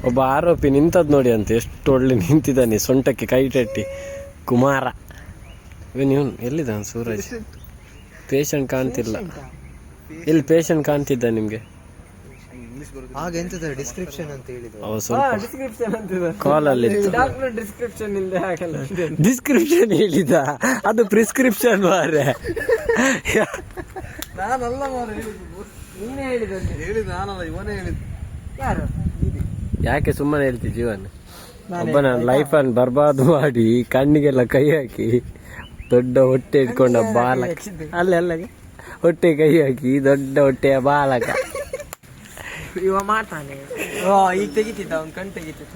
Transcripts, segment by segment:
ಒಬ್ಬ ಆರೋಪಿ ನಿಂತದ್ ನೋಡಿ ಅಂತ, ಎಷ್ಟು ಒಳ್ಳೆ ನಿಂತಿದ್ದಾನೆ, ಸೊಂಟಕ್ಕೆ ಕೈ ತಟ್ಟಿ. ಕುಮಾರ ಇವನು ಎಲ್ಲಿದ್ದಾನೆ? ಸೂರಜ್ ಪೇಷಂಟ್ ಕಾಣ್ತಿಲ್ಲ. ಇಲ್ಲಿ ಪೇಷಂಟ್ ಕಾಣ್ತಿದ್ದ ನಿಮ್ಗೆ? ಕಾಲಲ್ಲಿ ಡಿಸ್ಕ್ರಿಪ್ಷನ್ ಹೇಳಿದ, ಅದು ಪ್ರಿಸ್ಕ್ರಿಪ್ಷನ್ ಮಾರೆ. ಯಾಕೆ ಸುಮ್ಮನೆ ಹೇಳ್ತಿ ಜೀವನ್? ಒಬ್ಬನ ಲೈಫನ್ನು ಬರ್ಬಾದ್ ಮಾಡಿ ಕಣ್ಣಿಗೆಲ್ಲ ಕೈ ಹಾಕಿ ದೊಡ್ಡ ಹೊಟ್ಟೆ ಇಟ್ಕೊಂಡ ಬಾಲಕ, ಅಲ್ಲೆಲ್ಲ ಹೊಟ್ಟೆ ಕೈ ಹಾಕಿ ದೊಡ್ಡ ಹೊಟ್ಟೆಯ ಬಾಲಕ ಇವ ಮಾಡ್ತಾನೆ. ಈಗ ತೆಗಿತಿದ್ದ, ಅವ್ನು ಕಣ್ ತೆಗಿತಿದ್ದ.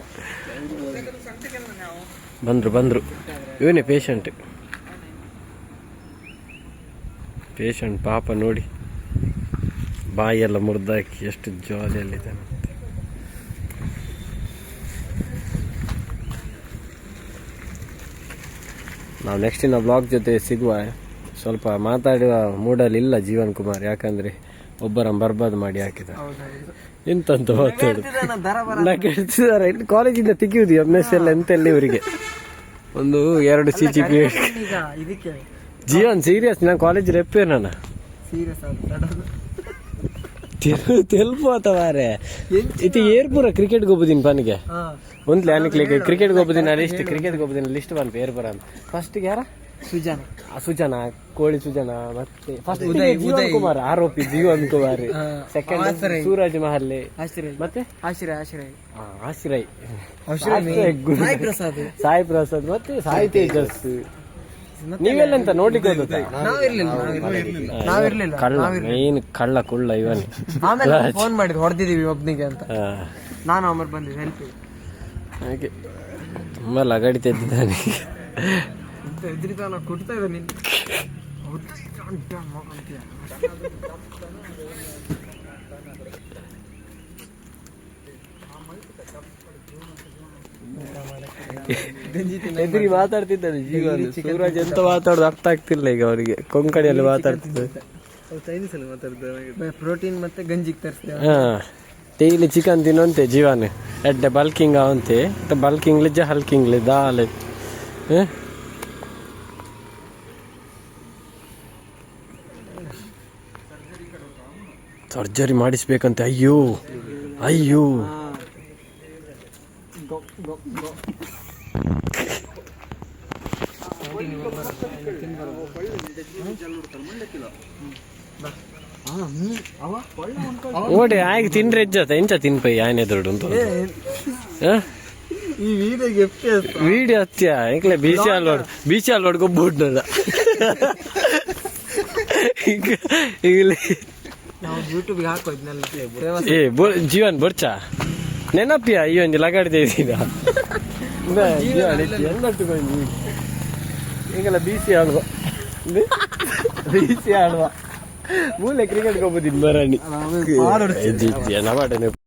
ಬಂದ್ರು ಇವನೇ ಪೇಷಂಟ್ ಪಾಪ ನೋಡಿ, ಬಾಯೆಲ್ಲ ಮುರಿದಾಕಿ ಎಷ್ಟು ಜಾಲಿಯಲ್ಲಿದ್ದಾನೆ. ನಾವು ನೆಕ್ಸ್ಟಿನ ಬ್ಲಾಗ್ ಜೊತೆ ಸಿಗುವ. ಸ್ವಲ್ಪ ಮಾತಾಡುವ ಮೂಡಲ್ಲಿ ಇಲ್ಲ ಜೀವನ್ ಕುಮಾರ್, ಯಾಕಂದ್ರೆ ಒಬ್ಬರ ಬರ್ಬಾದ್ ಮಾಡಿ ಹಾಕಿದ. ಎಂತಂತ ಹೇಳ್ತಿದ್ದಾರೆ, ಕಾಲೇಜಿಂದ ತೆಗಿಯುವುದು MS ಎಲ್ಲ ಎಂತೆಲ್ಲ ಇವರಿಗೆ. ಒಂದು 2 CGP. ಜೀವನ್ ಸೀರಿಯಸ್, ನಾನು ಕಾಲೇಜ್ ರೆಪ್ಪೇ ನಾನು ತೆಲ್ಪೋತವಾರೆ ಇದು ಏರ್ಪುರ ಕ್ರಿಕೆಟ್ ಗೊಬ್ಬುದಿನ ಪನಿಗೆ ಒಂದ್ಲೆ ಅನ್ಕ್ಲಿಕ್ಕೆ ಕ್ರಿಕೆಟ್ ಗೊಬ್ಬುದಿನ ಲಿಸ್ಟ್, ಕ್ರಿಕೆಟ್ ಗೊಬ್ಬುದಿನ ಲಿಸ್ಟ್ ಬಂತು ಏರ್ಪುರ ಅಂತ. ಫಸ್ಟ್ ಯಾರ? ಸುಜನ, ಕೋಳಿ ಸುಜನ, ಮತ್ತೆ ಫಸ್ಟ್ ಜೀವನ್ ಕುಮಾರ್ ಆರೋಪಿ ಜೀವನ್ ಕುಮಾರ್, ಸೆಕೆಂಡ್ ಸೂರಜ್ ಮಹಲ್ಲೆ, ಮತ್ತೆ ಆಶ್ರಯ್, ಸಾಯಿ ಪ್ರಸಾದ್, ಮತ್ತೆ ಸಾಯಿ ತೇಜಸ್. ನೀವೆಲ್ಲಂತ ನೋಡ್ಲಿಕ್ಕೆ ಕಳ್ಳ, ಮೇನ್ ಕಳ್ಳ ಕುಳ್ಳ ಇವನ್. ಫೋನ್ ಮಾಡಿದ್ ಹೊಡೆದಿದೀವಿ ಒಬ್ನಿಗೆ ಅಂತ, ನಾನು ಅಮರ್ ಬಂದಿದ್ದೆ ಹೆಲ್ಪ್. ಹಾಗೆ ತುಂಬಾ ಲಗಾಡಿ ತೆದ್ದಿದ್ದಾನೆ. ಕೊಡ್ತಾ ಇದ್ದ ನಿನ್ ಎದುರಿ ಮಾತಾಡ್ತಿದ್ದಾನೆ ಜೀವನ್. ಸೂರಜ್ ಎಂತ ಮಾತಾಡೋದು ಅರ್ಥ ಆಗ್ತಿಲ್ಲ ಈಗ ಅವರಿಗೆ, ಕೊಂಕಣಿಯಲ್ಲಿ ಮಾತಾಡ್ತಿದ್ದಾರೆ. ಪ್ರೋಟೀನ್ ಮತ್ತೆ ಗಂಜಿಗೆ ತರಿಸ್ತೇವೆ. ಡೈಲಿ ಚಿಕನ್ ತಿನ್ನೋಂತೆ ಜೀವನ್, ಎಡ್ಡೆ ಬಲ್ಕಿಂಗ್ ಅವಂತೆ, ಬಲ್ಕಿಂಗ್ ಲಿಜ್ಜ ಹಲ್ಕಿಂಗ್ ದಾಲೆ. ಸರ್ಜರಿ ಮಾಡಿಸ್ಬೇಕಂತೆ. ಅಯ್ಯೋ ಓಡಿ ಆಗಿ ತಿನ್ರೆ ಎಜ್ಜತ ಎಂಚ ತಿನ್ಪೈ ಆನೆ ದೊಡ್ಡ ಅಂತ ವಿಡಿಯೋ ಹತ್ಯ ಎಂಕ್ಲೆ ಬೀಚ್ ಅಲ್ ಹೊಡ್ಕೊಬಿಡ್ನದ ಜೀವನ್ ಬರ್ಚ ನೆನಪಿಯ ಈ ಒಂದು ಲಗಾಡ್ದೆ ಇದೀಗ ಈಗೆಲ್ಲ ಬಿಸಿ ಆಡುವ ಮೂಲೆ ಕ್ರಿಕೆಟ್ ಹೋಗ್ಬೋದಿದ್ ಮರಾಣಿ.